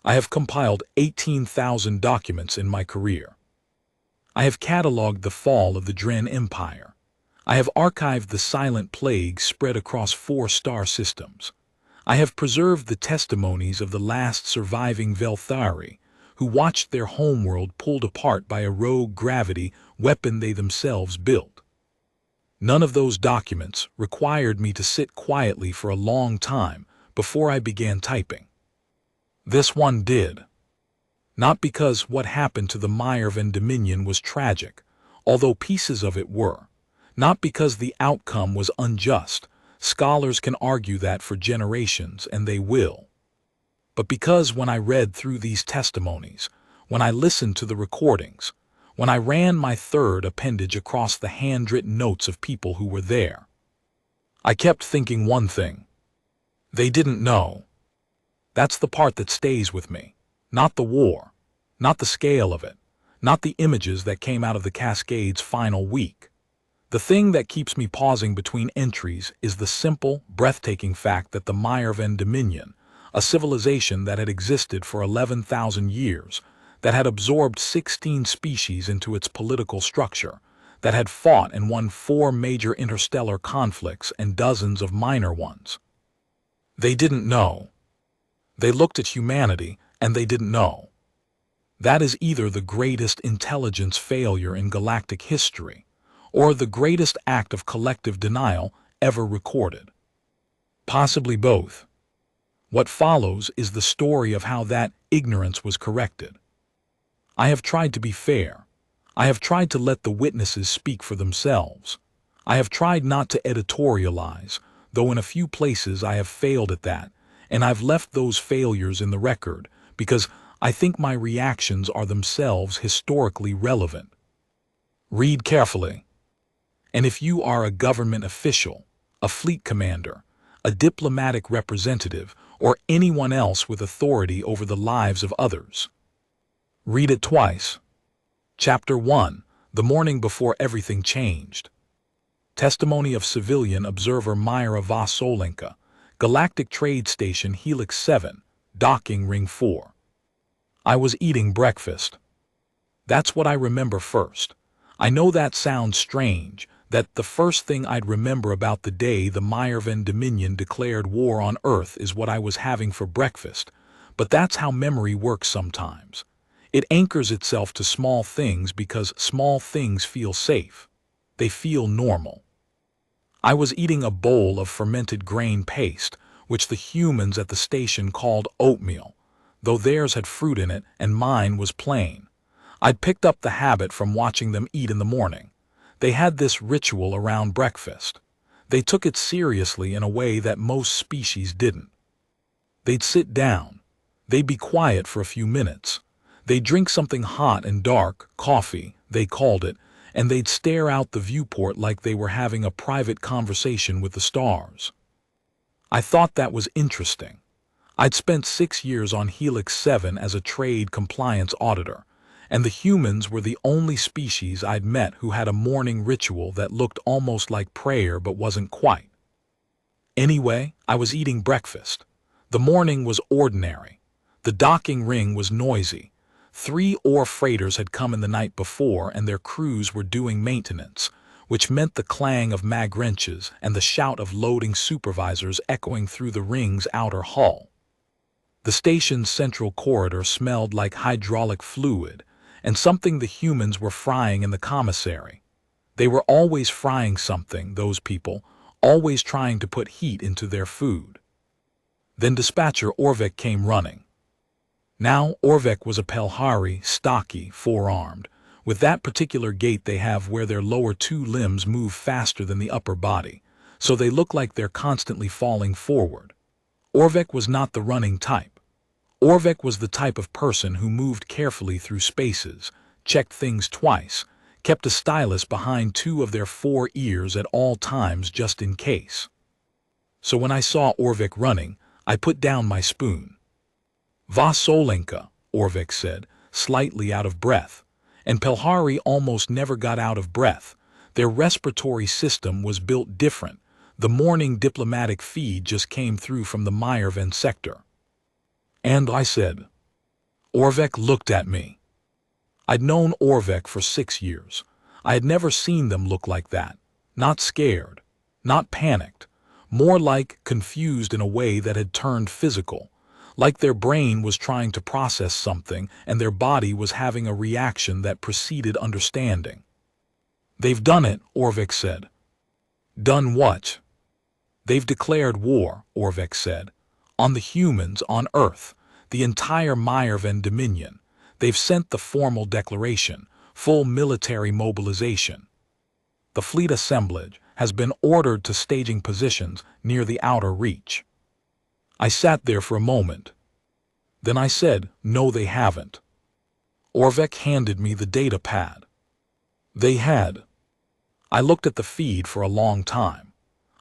I have compiled 18,000 documents in my career. I have cataloged the fall of the Dren Empire. I have archived the silent plague spread across 4-star systems. I have preserved the testimonies of the last surviving Velthari, who watched their homeworld pulled apart by a rogue gravity weapon they themselves built. None of those documents required me to sit quietly for a long time before I began typing. This one did. Not because what happened to the Myervan Dominion was tragic, although pieces of it were. Not because the outcome was unjust. Scholars can argue that for generations, and they will. But because when I read through these testimonies, when I listened to the recordings, when I ran my third appendage across the handwritten notes of people who were there, I kept thinking one thing. They didn't know. That's the part that stays with me. Not the war, not the scale of it, not the images that came out of the Cascade's final week. The thing that keeps me pausing between entries is the simple, breathtaking fact that the Myervan Dominion, a civilization that had existed for 11,000 years, that had absorbed 16 species into its political structure, that had fought and won 4 major interstellar conflicts and dozens of minor ones. They didn't know. They looked at humanity and they didn't know. That is either the greatest intelligence failure in galactic history, or the greatest act of collective denial ever recorded. Possibly both. What follows is the story of how that ignorance was corrected. I have tried to be fair. I have tried to let the witnesses speak for themselves. I have tried not to editorialize, though in a few places I have failed at that, and I've left those failures in the record because I think my reactions are themselves historically relevant. Read carefully. And if you are a government official, a fleet commander, a diplomatic representative, or anyone else with authority over the lives of others, read it twice. Chapter 1, The Morning Before Everything Changed. Testimony of Civilian Observer Myra Vasolenka, Galactic Trade Station Helix 7, Docking Ring 4. I was eating breakfast. That's what I remember first. I know that sounds strange, that the first thing I'd remember about the day the Myervan Dominion declared war on Earth is what I was having for breakfast, but that's how memory works sometimes. It anchors itself to small things because small things feel safe. They feel normal. I was eating a bowl of fermented grain paste, which the humans at the station called oatmeal, though theirs had fruit in it and mine was plain. I'd picked up the habit from watching them eat in the morning. They had this ritual around breakfast. They took it seriously in a way that most species didn't. They'd sit down. They'd be quiet for a few minutes. They'd drink something hot and dark, coffee, they called it, and they'd stare out the viewport like they were having a private conversation with the stars. I thought that was interesting. I'd spent 6 years on Helix 7 as a trade compliance auditor, and the humans were the only species I'd met who had a morning ritual that looked almost like prayer but wasn't quite. Anyway, I was eating breakfast. The morning was ordinary. The docking ring was noisy. 3 ore freighters had come in the night before and their crews were doing maintenance, which meant the clang of mag wrenches and the shout of loading supervisors echoing through the ring's outer hull. The station's central corridor smelled like hydraulic fluid, and something the humans were frying in the commissary. They were always frying something, those people, always trying to put heat into their food. Then dispatcher Orvek came running. Now Orvek was a Pelhari, stocky, 4-armed, with that particular gait they have where their lower 2 limbs move faster than the upper body, so they look like they're constantly falling forward. Orvek was not the running type. Orvek was the type of person who moved carefully through spaces, checked things twice, kept a stylus behind 2 of their 4 ears at all times just in case. So when I saw Orvek running, I put down my spoon. Vasolenka, Orvek said, slightly out of breath, and Pelhari almost never got out of breath. Their respiratory system was built different. The morning diplomatic feed just came through from the Myervan sector. And I said, Orvek looked at me. I'd known Orvek for 6 years. I had never seen them look like that. Not scared, not panicked, more like confused in a way that had turned physical, like their brain was trying to process something and their body was having a reaction that preceded understanding. "They've done it," Orvek said. "Done what?" "They've declared war," Orvek said, "on the humans on Earth, the entire Meyerven Dominion. They've sent the formal declaration, full military mobilization. The fleet assemblage has been ordered to staging positions near the outer reach." I sat there for a moment. Then I said, "No, they haven't." Orvek handed me the data pad. They had. I looked at the feed for a long time.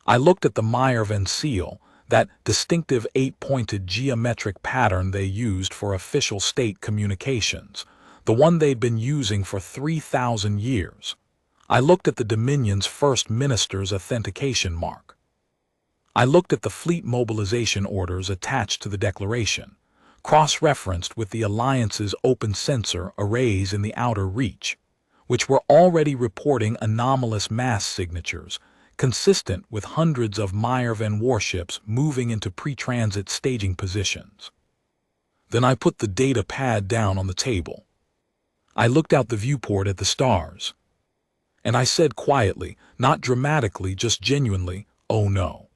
I looked at the Meyerven seal, that distinctive 8-pointed geometric pattern they used for official state communications, the one they'd been using for 3,000 years. I looked at the Dominion's first minister's authentication mark. I looked at the fleet mobilization orders attached to the declaration, cross-referenced with the Alliance's open sensor arrays in the outer reach, which were already reporting anomalous mass signatures consistent with hundreds of Meyerven warships moving into pre-transit staging positions. Then I put the data pad down on the table. I looked out the viewport at the stars. And I said quietly, not dramatically, just genuinely, "Oh no."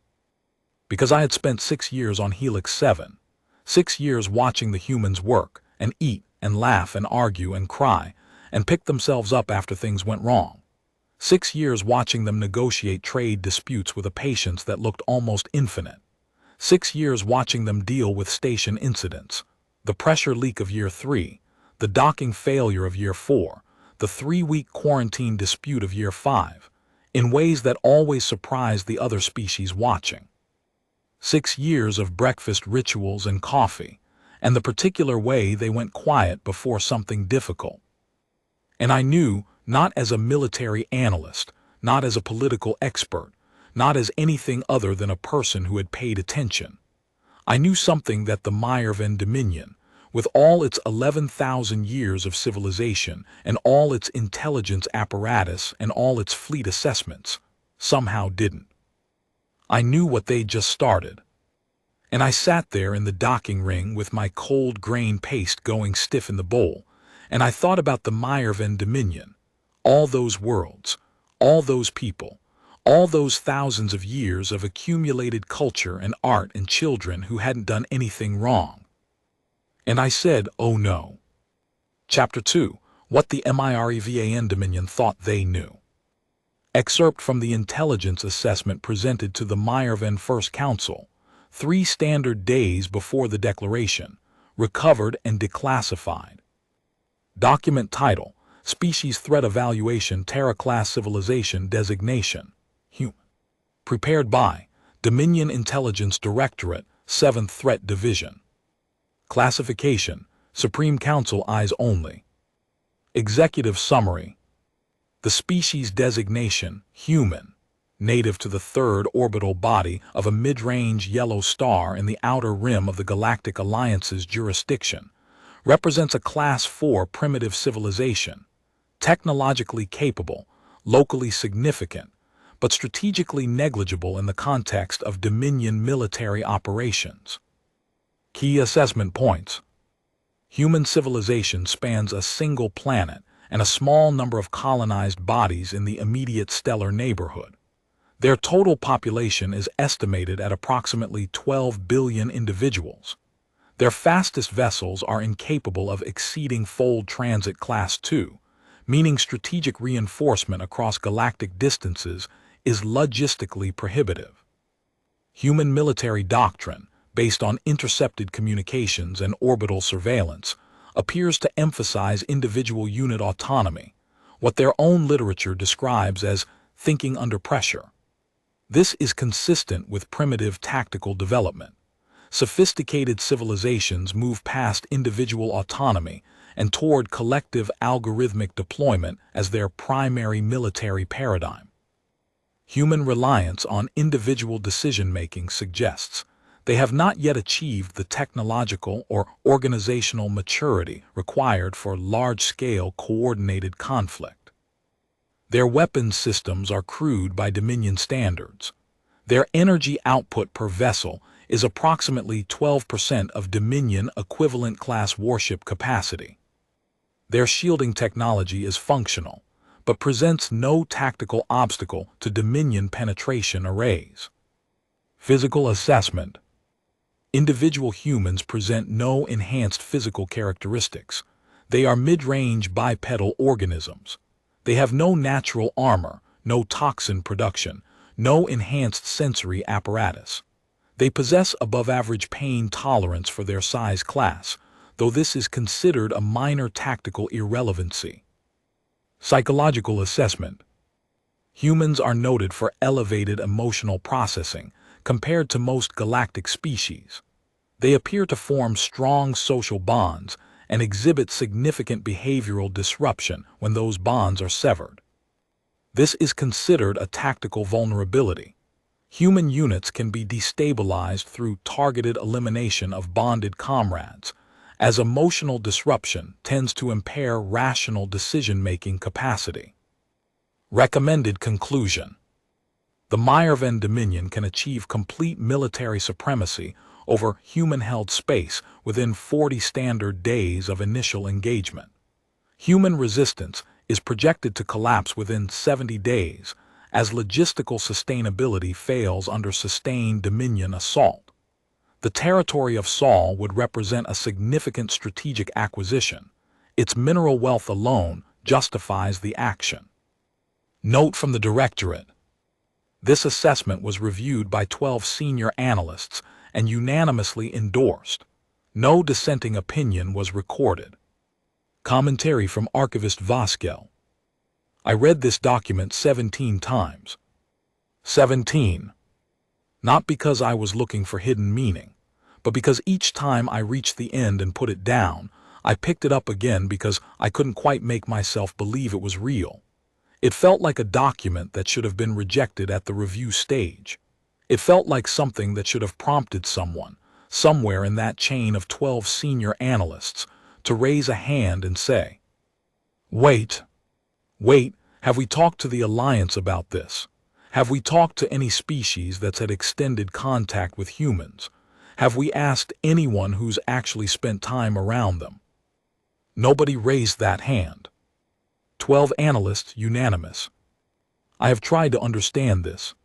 Because I had spent 6 years on Helix 7, 6 years watching the humans work and eat and laugh and argue and cry and pick themselves up after things went wrong. 6 years watching them negotiate trade disputes with a patience that looked almost infinite. 6 years watching them deal with station incidents, the pressure leak of year 3, the docking failure of year 4, the 3-week quarantine dispute of year 5, in ways that always surprised the other species watching. 6 years of breakfast rituals and coffee, and the particular way they went quiet before something difficult. And I knew, not as a military analyst, not as a political expert, not as anything other than a person who had paid attention. I knew something that the Meyerven Dominion, with all its 11,000 years of civilization and all its intelligence apparatus and all its fleet assessments, somehow didn't. I knew what they'd just started. And I sat there in the docking ring with my cold grain paste going stiff in the bowl, and I thought about the Meyerven Dominion, all those worlds, all those people, all those thousands of years of accumulated culture and art and children who hadn't done anything wrong. And I said, "Oh no." Chapter 2, What the Meyerven Dominion Thought They Knew. Excerpt from the intelligence assessment presented to the Meyerven First Council, 3 standard days before the declaration, recovered and declassified. Document title, Species Threat Evaluation Terra-Class Civilization Designation, Human. Prepared by Dominion Intelligence Directorate, 7th Threat Division. Classification, Supreme Council Eyes Only. Executive Summary. The species designation, human, native to the 3rd orbital body of a mid-range yellow star in the outer rim of the Galactic Alliance's jurisdiction, represents a Class 4 primitive civilization, technologically capable, locally significant, but strategically negligible in the context of Dominion military operations. Key assessment points. Human civilization spans a single planet and a small number of colonized bodies in the immediate stellar neighborhood. Their total population is estimated at approximately 12 billion individuals. Their fastest vessels are incapable of exceeding fold transit Class 2, meaning strategic reinforcement across galactic distances is logistically prohibitive. Human military doctrine, based on intercepted communications and orbital surveillance, appears to emphasize individual unit autonomy, what their own literature describes as thinking under pressure. This is consistent with primitive tactical development. Sophisticated civilizations move past individual autonomy and toward collective algorithmic deployment as their primary military paradigm. Human reliance on individual decision-making suggests They have not yet achieved the technological or organizational maturity required for large-scale coordinated conflict. Their weapons systems are crude by Dominion standards. Their energy output per vessel is approximately 12% of Dominion equivalent class warship capacity. Their shielding technology is functional, but presents no tactical obstacle to Dominion penetration arrays. Physical assessment. Individual humans present no enhanced physical characteristics. They are mid-range bipedal organisms. They have no natural armor, no toxin production, no enhanced sensory apparatus. They possess above-average pain tolerance for their size class, though this is considered a minor tactical irrelevancy. Psychological assessment. Humans are noted for elevated emotional processing compared to most galactic species. They appear to form strong social bonds and exhibit significant behavioral disruption when those bonds are severed. This is considered a tactical vulnerability. Human units can be destabilized through targeted elimination of bonded comrades, as emotional disruption tends to impair rational decision-making capacity. Recommended conclusion. The Meyerven Dominion can achieve complete military supremacy over human-held space within 40 standard days of initial engagement. Human resistance is projected to collapse within 70 days, as logistical sustainability fails under sustained Dominion assault. The territory of Sol would represent a significant strategic acquisition. Its mineral wealth alone justifies the action. Note from the Directorate. This assessment was reviewed by 12 senior analysts and unanimously endorsed. No dissenting opinion was recorded. Commentary from Archivist Voskel. I read this document 17 times. 17. Not because I was looking for hidden meaning, but because each time I reached the end and put it down, I picked it up again because I couldn't quite make myself believe it was real. It felt like a document that should have been rejected at the review stage. It felt like something that should have prompted someone, somewhere in that chain of 12 senior analysts, to raise a hand and say, "Wait, have we talked to the Alliance about this? Have we talked to any species that's had extended contact with humans? Have we asked anyone who's actually spent time around them?" Nobody raised that hand. 12 analysts unanimous. I have tried to understand this.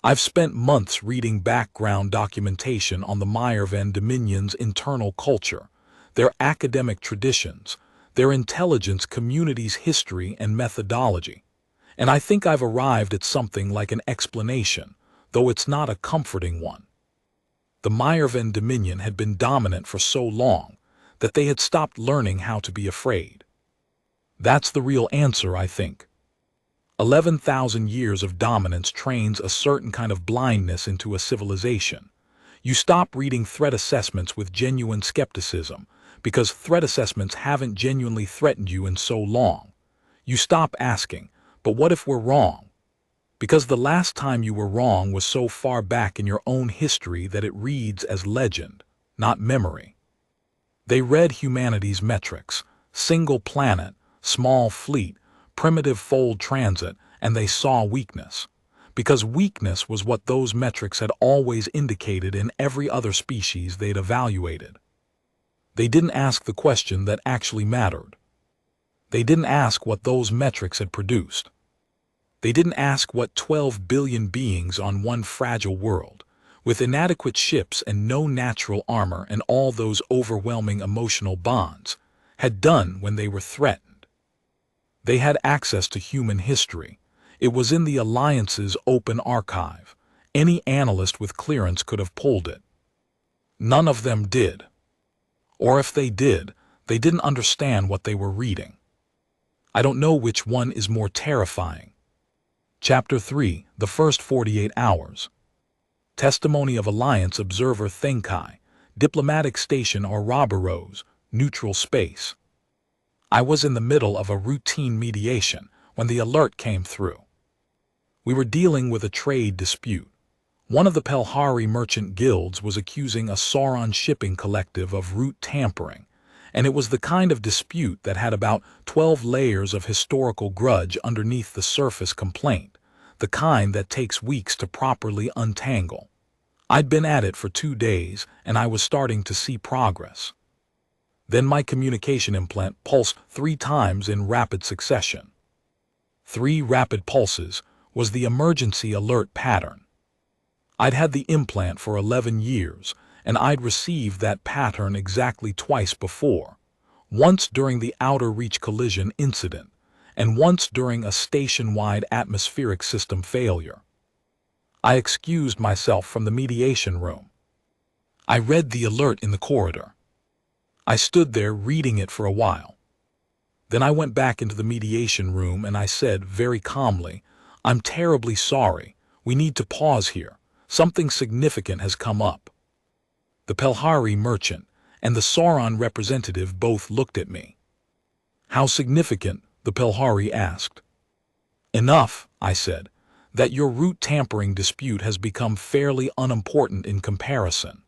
I've spent months reading background documentation on the Meyerven Dominion's internal culture, their academic traditions, their intelligence community's history and methodology, and I think I've arrived at something like an explanation, though it's not a comforting one. The Meyerven Dominion had been dominant for so long that they had stopped learning how to be afraid. That's the real answer, I think. 11,000 years of dominance trains a certain kind of blindness into a civilization. You stop reading threat assessments with genuine skepticism because threat assessments haven't genuinely threatened you in so long. You stop asking, but what if we're wrong? Because the last time you were wrong was so far back in your own history that it reads as legend, not memory. They read humanity's metrics, single planet, small fleet, primitive fold transit, and they saw weakness. Because weakness was what those metrics had always indicated in every other species they'd evaluated. They didn't ask the question that actually mattered. They didn't ask what those metrics had produced. They didn't ask what 12 billion beings on one fragile world, with inadequate ships and no natural armor and all those overwhelming emotional bonds, had done when they were threatened. They had access to human history. It was in the Alliance's open archive. Any analyst with clearance could have pulled it. None of them did. Or if they did, they didn't understand what they were reading. I don't know which one is more terrifying. Chapter 3, The First 48 Hours. Testimony of Alliance Observer Thenkai, Diplomatic Station Ouroboros, Neutral Space. I was in the middle of a routine mediation when the alert came through. We were dealing with a trade dispute. One of the Pelhari merchant guilds was accusing a Sauron shipping collective of route tampering, and it was the kind of dispute that had about 12 layers of historical grudge underneath the surface complaint, the kind that takes weeks to properly untangle. I'd been at it for 2 days, and I was starting to see progress. Then my communication implant pulsed 3 times in rapid succession. 3 rapid pulses was the emergency alert pattern. I'd had the implant for 11 years, and I'd received that pattern exactly twice before, once during the Outer Reach collision incident, and once during a station-wide atmospheric system failure. I excused myself from the mediation room. I read the alert in the corridor. I stood there reading it for a while. Then I went back into the mediation room and I said very calmly, "I'm terribly sorry. We need to pause here. Something significant has come up." The Pelhari merchant and the Sauron representative both looked at me. "How significant?" the Pelhari asked. "Enough," I said, "that your route tampering dispute has become fairly unimportant in comparison."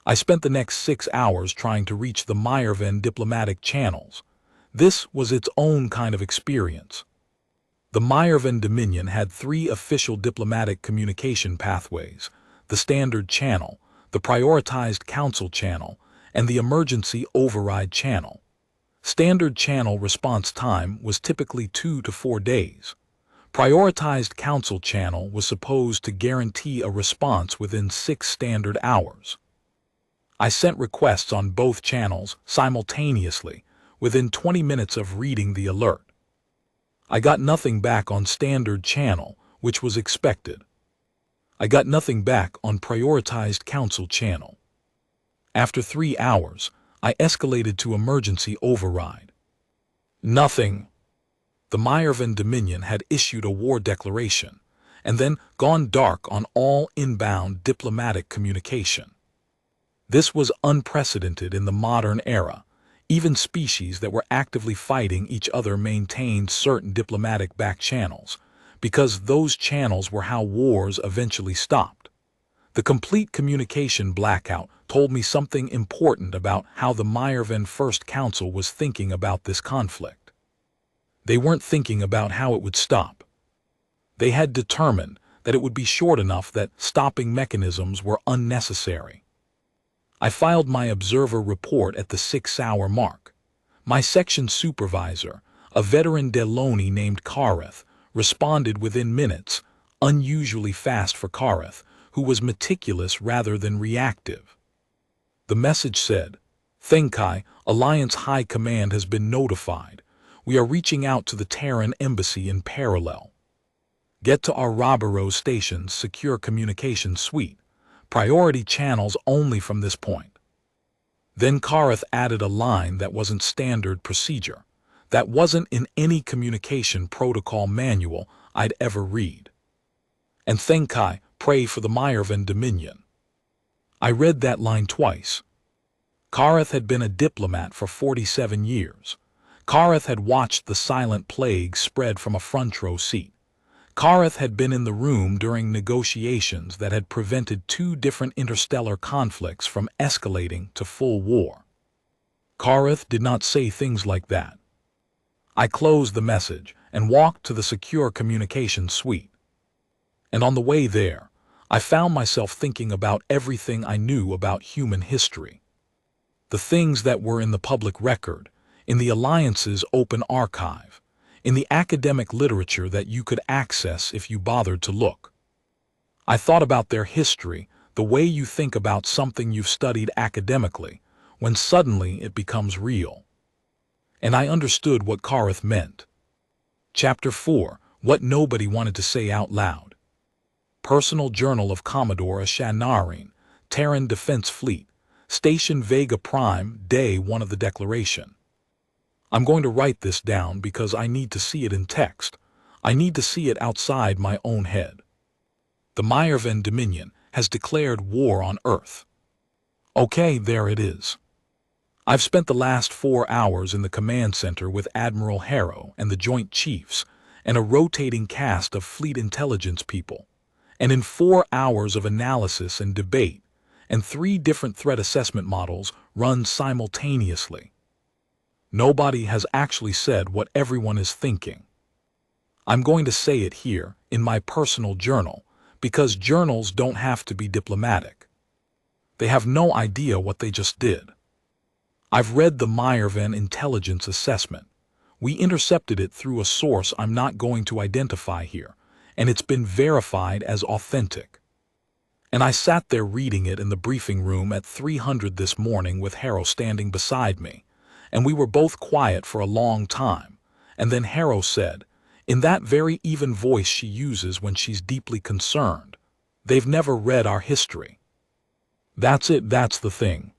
I spent the next 6 hours trying to reach the Meyerven diplomatic channels. This was its own kind of experience. The Meyerven Dominion had 3 official diplomatic communication pathways: the Standard Channel, the Prioritized Council Channel, and the Emergency Override Channel. Standard Channel response time was typically 2 to 4 days. Prioritized Council Channel was supposed to guarantee a response within 6 standard hours. I sent requests on both channels simultaneously within 20 minutes of reading the alert. I got nothing back on Standard Channel, which was expected. I got nothing back on Prioritized Council Channel. After 3 hours, I escalated to Emergency Override. Nothing. The Meyerven Dominion had issued a war declaration and then gone dark on all inbound diplomatic communication. This was unprecedented in the modern era. Even species that were actively fighting each other maintained certain diplomatic back channels, because those channels were how wars eventually stopped. The complete communication blackout told me something important about how the Meyerven First Council was thinking about this conflict. They weren't thinking about how it would stop. They had determined that it would be short enough that stopping mechanisms were unnecessary. I filed my observer report at the 6-hour mark. My section supervisor, a veteran Deloni named Kareth, responded within minutes, unusually fast for Kareth, who was meticulous rather than reactive. The message said, "Thenkai, Alliance High Command has been notified. We are reaching out to the Terran Embassy in parallel. Get to our Robero Station's secure communication suite. Priority channels only from this point." Then Kareth added a line that wasn't standard procedure, that wasn't in any communication protocol manual I'd ever read. "And Thenkai, pray for the Meyerven Dominion." I read that line twice. Kareth had been a diplomat for 47 years. Kareth had watched the silent plague spread from a front row seat. Kareth had been in the room during negotiations that had prevented 2 different interstellar conflicts from escalating to full war. Kareth did not say things like that. I closed the message and walked to the secure communication suite. And on the way there, I found myself thinking about everything I knew about human history. The things that were in the public record, in the Alliance's open archive, in the academic literature that you could access if you bothered to look. I thought about their history, the way you think about something you've studied academically, when suddenly it becomes real. And I understood what Kareth meant. Chapter 4, What Nobody Wanted to Say Out Loud. Personal Journal of Commodore Ashanarine, Terran Defense Fleet, Station Vega Prime, Day 1 of the Declaration. I'm going to write this down because I need to see it in text. I need to see it outside my own head. The Meyerven Dominion has declared war on Earth. Okay, there it is. I've spent the last 4 hours in the command center with Admiral Harrow and the Joint Chiefs and a rotating cast of fleet intelligence people. And in 4 hours of analysis and debate, and 3 different threat assessment models run simultaneously, nobody has actually said what everyone is thinking. I'm going to say it here, in my personal journal, because journals don't have to be diplomatic. They have no idea what they just did. I've read the Meyerven intelligence assessment. We intercepted it through a source I'm not going to identify here, and it's been verified as authentic. And I sat there reading it in the briefing room at 300 this morning with Harrow standing beside me, and we were both quiet for a long time, and then Harrow said, in that very even voice she uses when she's deeply concerned, "They've never read our history." That's it, that's the thing.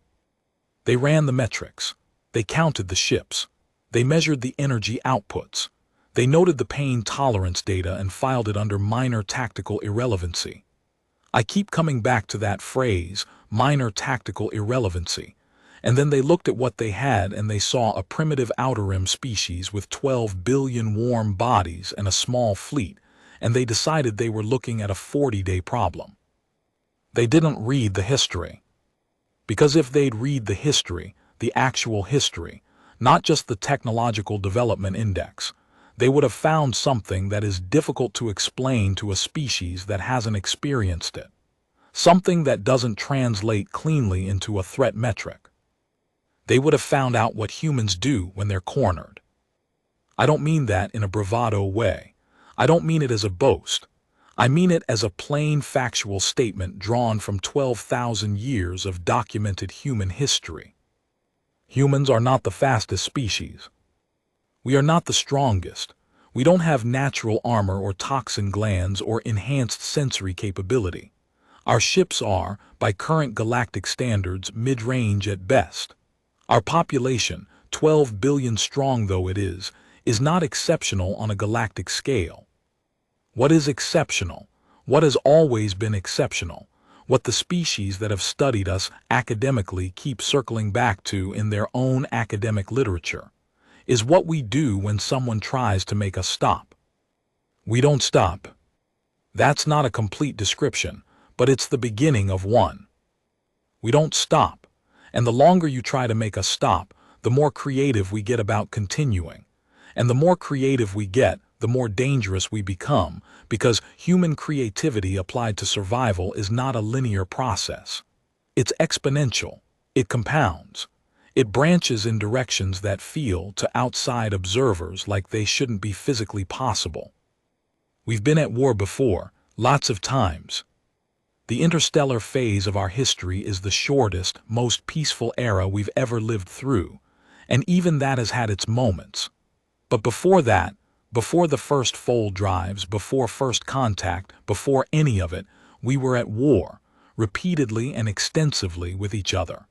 They ran the metrics. They counted the ships. They measured the energy outputs. They noted the pain tolerance data and filed it under minor tactical irrelevancy. I keep coming back to that phrase, minor tactical irrelevancy. And then they looked at what they had and they saw a primitive outer rim species with 12 billion warm bodies and a small fleet, and they decided they were looking at a 40-day problem. They didn't read the history. Because if they'd read the history, the actual history, not just the technological development index, they would have found something that is difficult to explain to a species that hasn't experienced it. Something that doesn't translate cleanly into a threat metric. They would have found out what humans do when they're cornered. I don't mean that in a bravado way. I don't mean it as a boast. I mean it as a plain factual statement drawn from 12,000 years of documented human history. Humans are not the fastest species. We are not the strongest. We don't have natural armor or toxin glands or enhanced sensory capability. Our ships are, by current galactic standards, mid-range at best. Our population, 12 billion strong though it is not exceptional on a galactic scale. What is exceptional? What has always been exceptional? What the species that have studied us academically keep circling back to in their own academic literature, is what we do when someone tries to make us stop. We don't stop. That's not a complete description, but it's the beginning of one. We don't stop. And the longer you try to make us stop, the more creative we get about continuing. And the more creative we get, the more dangerous we become, because human creativity applied to survival is not a linear process. It's exponential. It compounds. It branches in directions that feel, to outside observers, like they shouldn't be physically possible. We've been at war before, lots of times. The interstellar phase of our history is the shortest, most peaceful era we've ever lived through, and even that has had its moments. But before that, before the first fold drives, before first contact, before any of it, we were at war, repeatedly and extensively with each other.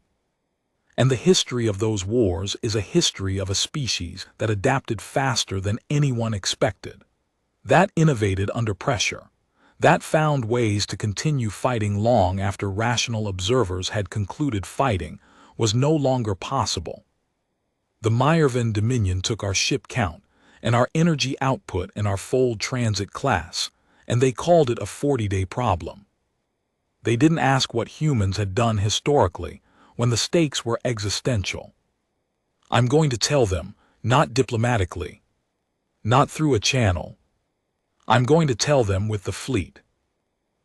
And the history of those wars is a history of a species that adapted faster than anyone expected, that innovated under pressure, that found ways to continue fighting long after rational observers had concluded fighting was no longer possible. The Meyerven Dominion took our ship count and our energy output and our fold transit class, and they called it a 40-day problem. They didn't ask what humans had done historically when the stakes were existential. I'm going to tell them, not diplomatically, not through a channel. I'm going to tell them with the fleet.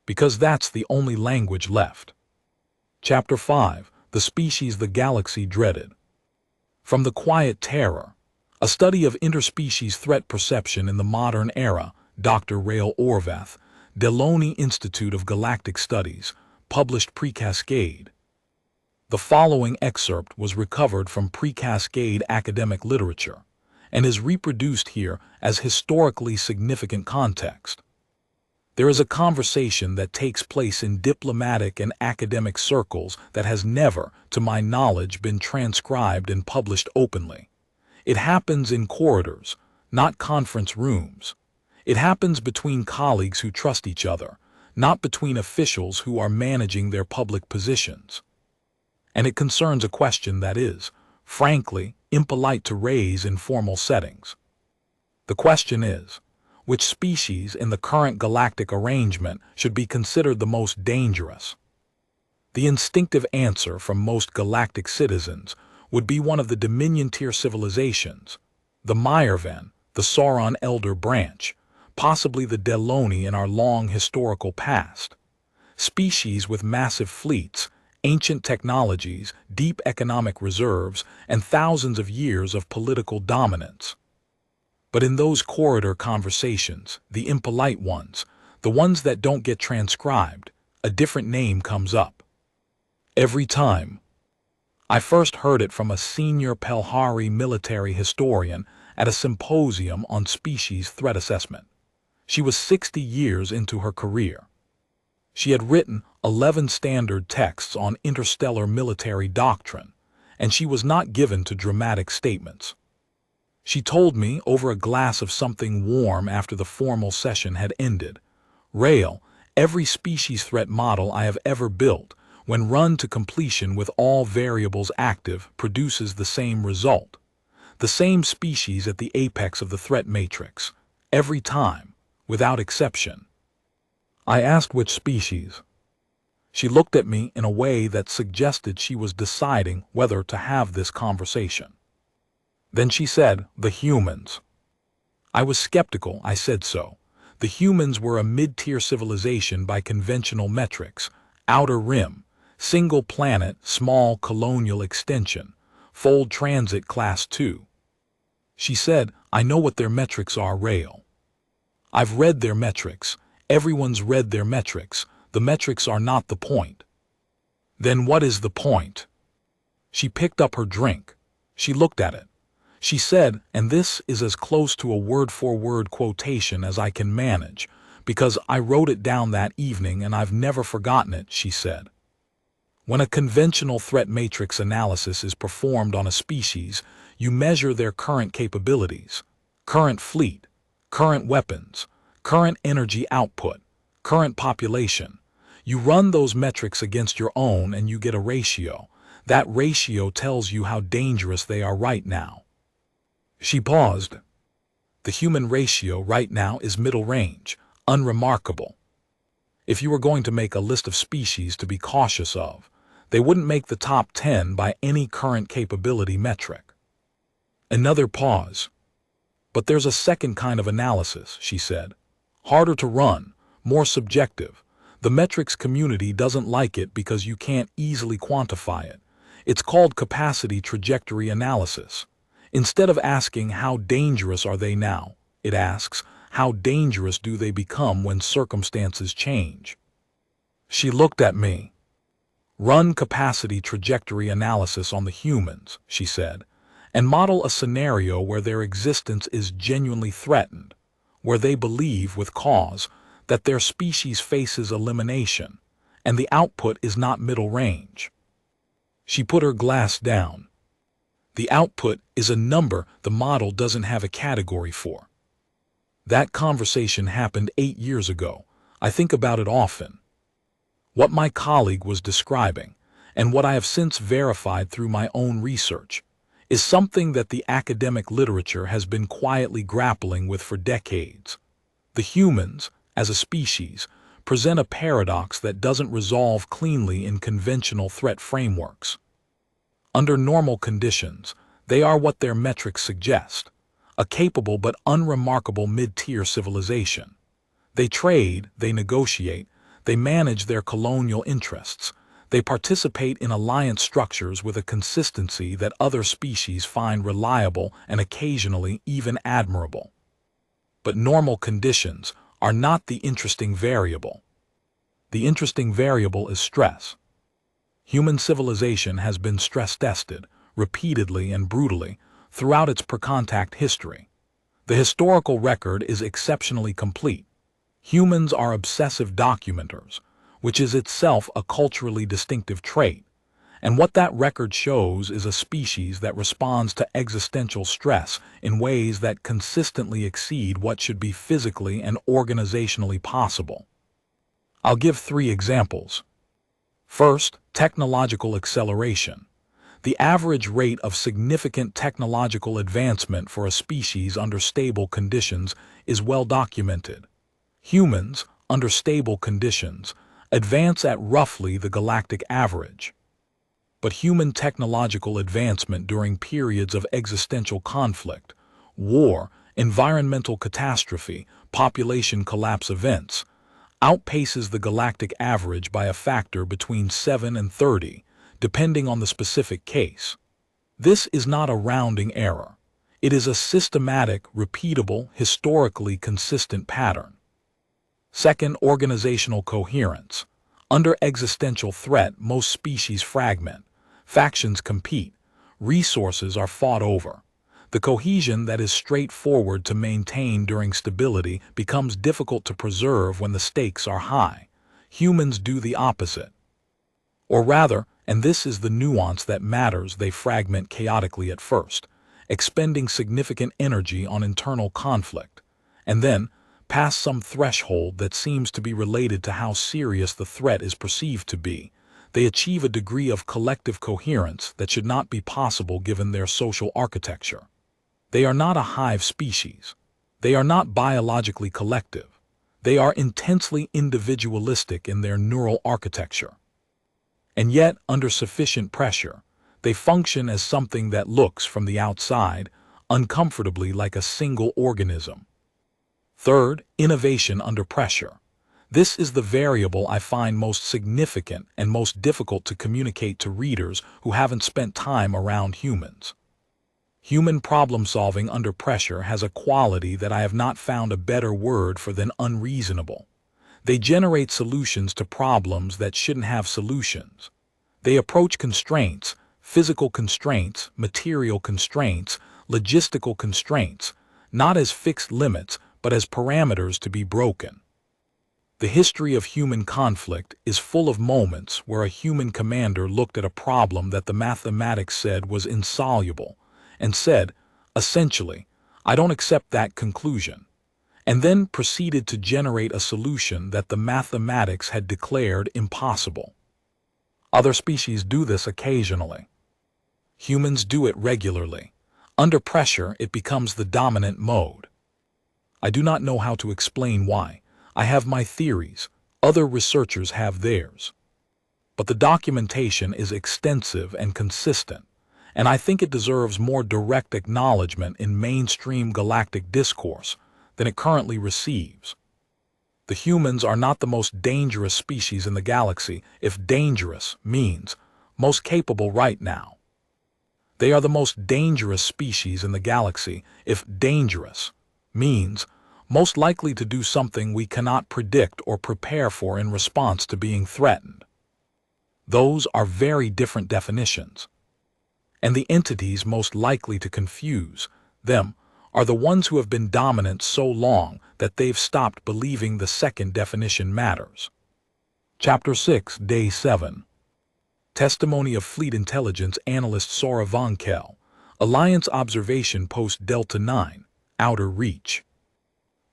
Because that's the only language left. Chapter 5, The Species the Galaxy Dreaded. From the Quiet Terror, a study of interspecies threat perception in the modern era, Dr. Rael Orvath, Deloney Institute of Galactic Studies, published Pre-Cascade. The following excerpt was recovered from Pre-Cascade academic literature and is reproduced here as historically significant context. There is a conversation that takes place in diplomatic and academic circles that has never, to my knowledge, been transcribed and published openly. It happens in corridors, not conference rooms. It happens between colleagues who trust each other, not between officials who are managing their public positions. And it concerns a question that is, frankly, impolite to raise in formal settings. The question is, Which species in the current galactic arrangement should be considered the most dangerous? The instinctive answer from most galactic citizens would be one of the Dominion-tier civilizations, the Meyerven, the Sauron Elder Branch, possibly the Deloni in our long historical past. Species with massive fleets, ancient technologies, deep economic reserves, and thousands of years of political dominance. But in those corridor conversations, the impolite ones, the ones that don't get transcribed, a different name comes up. Every time. I first heard it from a senior Pelhari military historian at a symposium on species threat assessment. She was 60 years into her career. She had written 11 standard texts on interstellar military doctrine, and she was not given to dramatic statements. She told me over a glass of something warm after the formal session had ended, "Rail, every species threat model I have ever built, when run to completion with all variables active, produces the same result. The same species at the apex of the threat matrix, every time, without exception." I asked which species. She looked at me in a way that suggested she was deciding whether to have this conversation. Then she said, "The humans." I was skeptical. I said so. The humans were a mid-tier civilization by conventional metrics, outer rim, single planet, small colonial extension, fold transit class 2. She said, "I know what their metrics are, Rail. I've read their metrics. Everyone's read their metrics. The metrics are not the point." Then what is the point? She picked up her drink. She looked at it. She said, and this is as close to a word-for-word quotation as I can manage, because I wrote it down that evening and I've never forgotten it, she said. When a conventional threat matrix analysis is performed on a species, you measure their current capabilities, current fleet, current weapons, current energy output, current population. You run those metrics against your own and you get a ratio. That ratio tells you how dangerous they are right now. She paused. The human ratio right now is middle range, unremarkable. If you were going to make a list of species to be cautious of, they wouldn't make the top 10 by any current capability metric. Another pause. But there's a second kind of analysis, she said. Harder to run, more subjective. The metrics community doesn't like it because you can't easily quantify it. It's called capacity trajectory analysis. Instead of asking how dangerous are they now, it asks how dangerous do they become when circumstances change. She looked at me. Run capacity trajectory analysis on the humans, she said, and model a scenario where their existence is genuinely threatened, where they believe with cause that their species faces elimination, and the output is not middle range. She put her glass down. The output is a number the model doesn't have a category for. That conversation happened 8 years ago. I think about it often. What my colleague was describing, and what I have since verified through my own research, is something that the academic literature has been quietly grappling with for decades. The humans, as a species, present a paradox that doesn't resolve cleanly in conventional threat frameworks. Under normal conditions, they are what their metrics suggest, a capable but unremarkable mid-tier civilization. They trade, they negotiate, they manage their colonial interests, they participate in alliance structures with a consistency that other species find reliable and occasionally even admirable. But normal conditions are not the interesting variable. The interesting variable is stress. Human civilization has been stress-tested, repeatedly and brutally, throughout its per-contact history. The historical record is exceptionally complete. Humans are obsessive documenters, which is itself a culturally distinctive trait, and what that record shows is a species that responds to existential stress in ways that consistently exceed what should be physically and organizationally possible. I'll give 3 examples. First, technological acceleration. The average rate of significant technological advancement for a species under stable conditions is well documented. Humans, under stable conditions, advance at roughly the galactic average. But human technological advancement during periods of existential conflict, war, environmental catastrophe, population collapse events, outpaces the galactic average by a factor between 7 and 30, depending on the specific case. This is not a rounding error. It is a systematic, repeatable, historically consistent pattern. Second, organizational coherence. Under existential threat, most species fragment. Factions compete. Resources are fought over. The cohesion that is straightforward to maintain during stability becomes difficult to preserve when the stakes are high. Humans do the opposite. Or rather, and this is the nuance that matters, they fragment chaotically at first, expending significant energy on internal conflict, and then, past some threshold that seems to be related to how serious the threat is perceived to be, they achieve a degree of collective coherence that should not be possible given their social architecture. They are not a hive species. They are not biologically collective. They are intensely individualistic in their neural architecture. And yet, under sufficient pressure, they function as something that looks from the outside uncomfortably like a single organism. Third, innovation under pressure. This is the variable I find most significant and most difficult to communicate to readers who haven't spent time around humans. Human problem-solving under pressure has a quality that I have not found a better word for than unreasonable. They generate solutions to problems that shouldn't have solutions. They approach constraints, physical constraints, material constraints, logistical constraints, not as fixed limits, but as parameters to be broken. The history of human conflict is full of moments where a human commander looked at a problem that the mathematics said was insoluble and said, essentially, I don't accept that conclusion, and then proceeded to generate a solution that the mathematics had declared impossible. Other species do this occasionally. Humans do it regularly. Under pressure, it becomes the dominant mode. I do not know how to explain why. I have my theories. Other researchers have theirs. But the documentation is extensive and consistent, and I think it deserves more direct acknowledgement in mainstream galactic discourse than it currently receives. The humans are not the most dangerous species in the galaxy if dangerous means most capable right now. They are the most dangerous species in the galaxy if dangerous means most likely to do something we cannot predict or prepare for in response to being threatened. Those are very different definitions. And the entities most likely to confuse them are the ones who have been dominant so long that they've stopped believing the second definition matters. Chapter 6, Day 7. Testimony of Fleet Intelligence Analyst Sora Von Kell, Alliance Observation Post Delta 9, Outer Reach.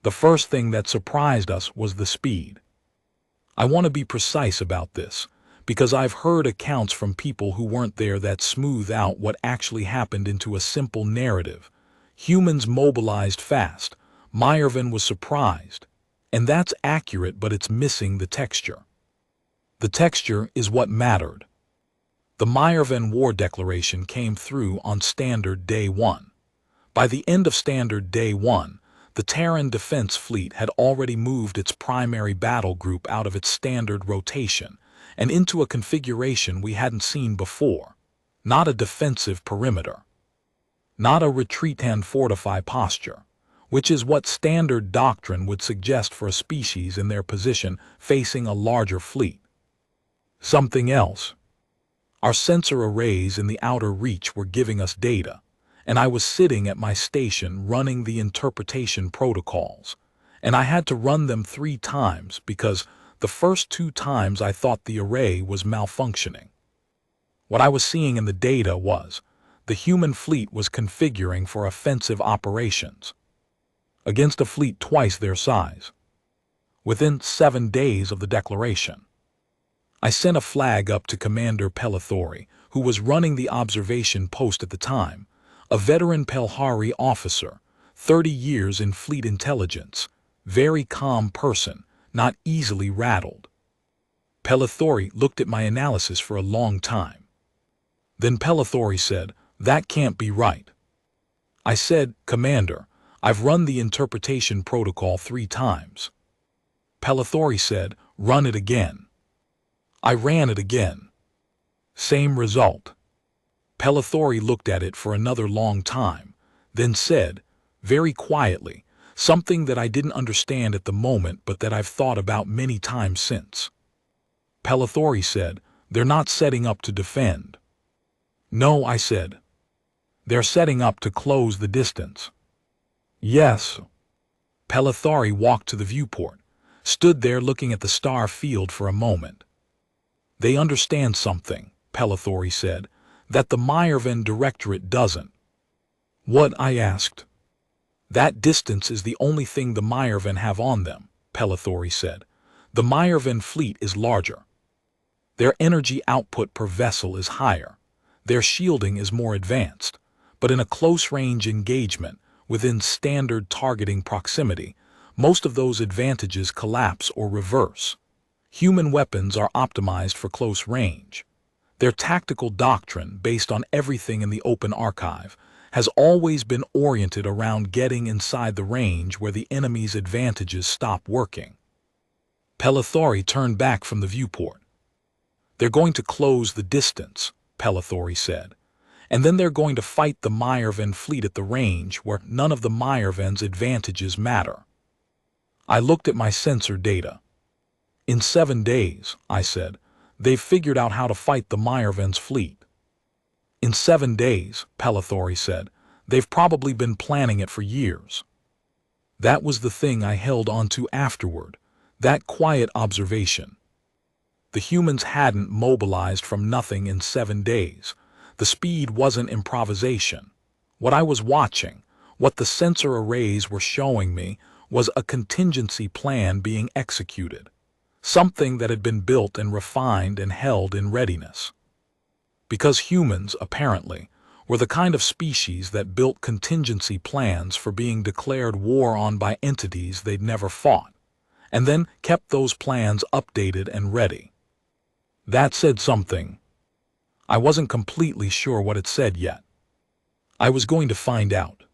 The first thing that surprised us was the speed. I want to be precise about this, because I've heard accounts from people who weren't there that smooth out what actually happened into a simple narrative. Humans mobilized fast. Meyervan was surprised. And that's accurate, but it's missing the texture. The texture is what mattered. The Meyervan War Declaration came through on Standard Day 1. By the end of Standard Day 1, the Terran Defense Fleet had already moved its primary battle group out of its standard rotation and into a configuration we hadn't seen before. Not a defensive perimeter. Not a retreat and fortify posture, which is what standard doctrine would suggest for a species in their position facing a larger fleet. Something else. Our sensor arrays in the outer reach were giving us data, and I was sitting at my station running the interpretation protocols, and I had to run them 3 times because the first 2 times I thought the array was malfunctioning. What I was seeing in the data was the human fleet was configuring for offensive operations against a fleet twice their size. Within 7 days of the declaration, I sent a flag up to Commander Pelithori, who was running the observation post at the time, a veteran Pelhari officer, 30 years in fleet intelligence, very calm person, not easily rattled. Pelithori looked at my analysis for a long time. Then Pelithori said, "That can't be right." I said, "Commander, I've run the interpretation protocol 3 times. Pelithori said, "Run it again." I ran it again. Same result. Pelithori looked at it for another long time, then said, very quietly, something that I didn't understand at the moment but that I've thought about many times since. Pelithori said, "They're not setting up to defend." "No," I said. "They're setting up to close the distance." "Yes." Pelithori walked to the viewport, stood there looking at the star field for a moment. "They understand something," Pelithori said, "that the Meyerven Directorate doesn't." "What?" I asked. "That distance is the only thing the Meyerven have on them," Pelithori said. "The Meyerven fleet is larger. Their energy output per vessel is higher. Their shielding is more advanced. But in a close-range engagement, within standard targeting proximity, most of those advantages collapse or reverse. Human weapons are optimized for close range. Their tactical doctrine, based on everything in the open archive, has always been oriented around getting inside the range where the enemy's advantages stop working." Pelithori turned back from the viewport. "They're going to close the distance," Pelithori said, "and then they're going to fight the Meyerven fleet at the range where none of the Meyerven's advantages matter." I looked at my sensor data. "In 7 days," I said, "they've figured out how to fight the Meyerven's fleet." "In 7 days," Pelithori said, "they've probably been planning it for years." That was the thing I held on to afterward, that quiet observation. The humans hadn't mobilized from nothing in 7 days. The speed wasn't improvisation. What I was watching, what the sensor arrays were showing me, was a contingency plan being executed. Something that had been built and refined and held in readiness. Because humans, apparently, were the kind of species that built contingency plans for being declared war on by entities they'd never fought, and then kept those plans updated and ready. That said something. I wasn't completely sure what it said yet. I was going to find out.